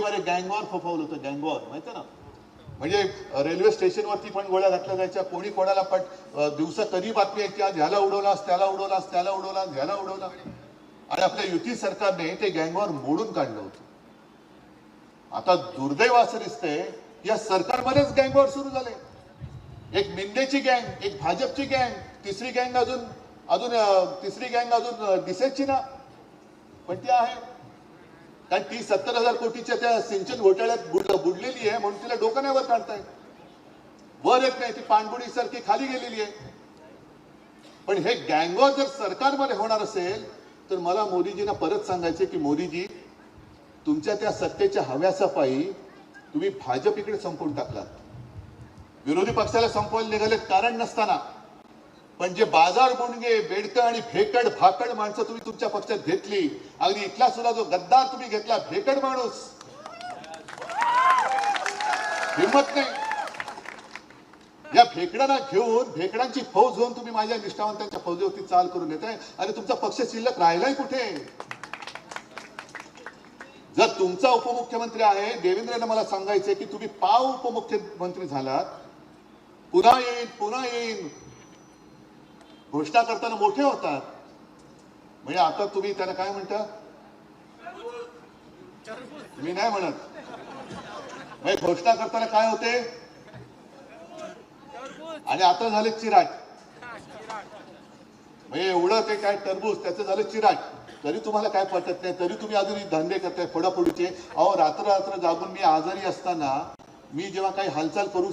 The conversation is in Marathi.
मुंबईमध्ये गँगवॉर फोफवलं होतं, गँगवॉर माहिती ना. म्हणजे रेल्वे स्टेशनवरती पण गोळ्या घातल्या जायच्या, कोणी कोणाला पण दिवसा कधी बातमी यायची, आज ह्याला उडवलास, त्याला उडवलास, त्याला उडवलास, ह्याला उडवला. आणि आपल्या युती सरकारने ते गँगवॉर मोडून काढलं होतं. आता दुर्दैव असं दिसतंय या सरकारमध्येच गँगवॉर सुरू झाले. एक मिंदेची गँग, एक भाजपची गँग, तिसरी गँग अजून दिसायची ना, पण ती आहे. कारण ती 70,000 कोटीच्या त्या सिंचन घोटाळ्यात बुडलेली आहे म्हणून तिला डोकं नाही वर काढताय, वर येत नाही, ती पाणबुडी सारखी खाली गेलेली आहे. पण हे गँगवॉर जर सरकारमध्ये होणार असेल तर मला मोदीजींना परत सांगायचे की मोदीजी, तुमच्या त्या सत्तेच्या हव्यासापायी तुम्ही भाजप इकडे संपवून टाकलात. विरोधी पक्षाला संपवायला निघाले कारण नसताना, पण जे बाजार बुणगे, बेडकं आणि भेकड भाकड माणसं तुम्ही तुमच्या पक्षात घेतली, अगदी इथला सुद्धा जो गद्दार तुम्ही घेतला, भेकड माणूस, हिंमत नाही. या भेकडांना घेऊन, भेकडांची फौज घेऊन तुम्ही माझ्या निष्ठावंतांच्या फौजेवरती चाल करून येताय. आणि तुमचा पक्ष शिल्लक राहिलाय कुठे? जर तुमचा उपमुख्यमंत्री आहे, देवेंद्रने मला सांगायचे की तुम्ही पाव उपमुख्यमंत्री झालात, पुन्हा येईन घोषणा करताना मोठे होतात. म्हणजे आता तुम्ही त्याला काय म्हणता? मी नाही म्हणत. म्हणजे घोषणा करताना काय होते आणि आता झाले चिराट. म्हणजे एवढं ते काय टरबूज, त्याचं झालं चिराट. तरी तुम्हाला काय पटत नाही, तरी तुम्ही अजूनही धंदे करताय फोडाफोडीचे. अहो, रात्र जागून मी आजारी असताना मी जेव्हा काही हालचाल करू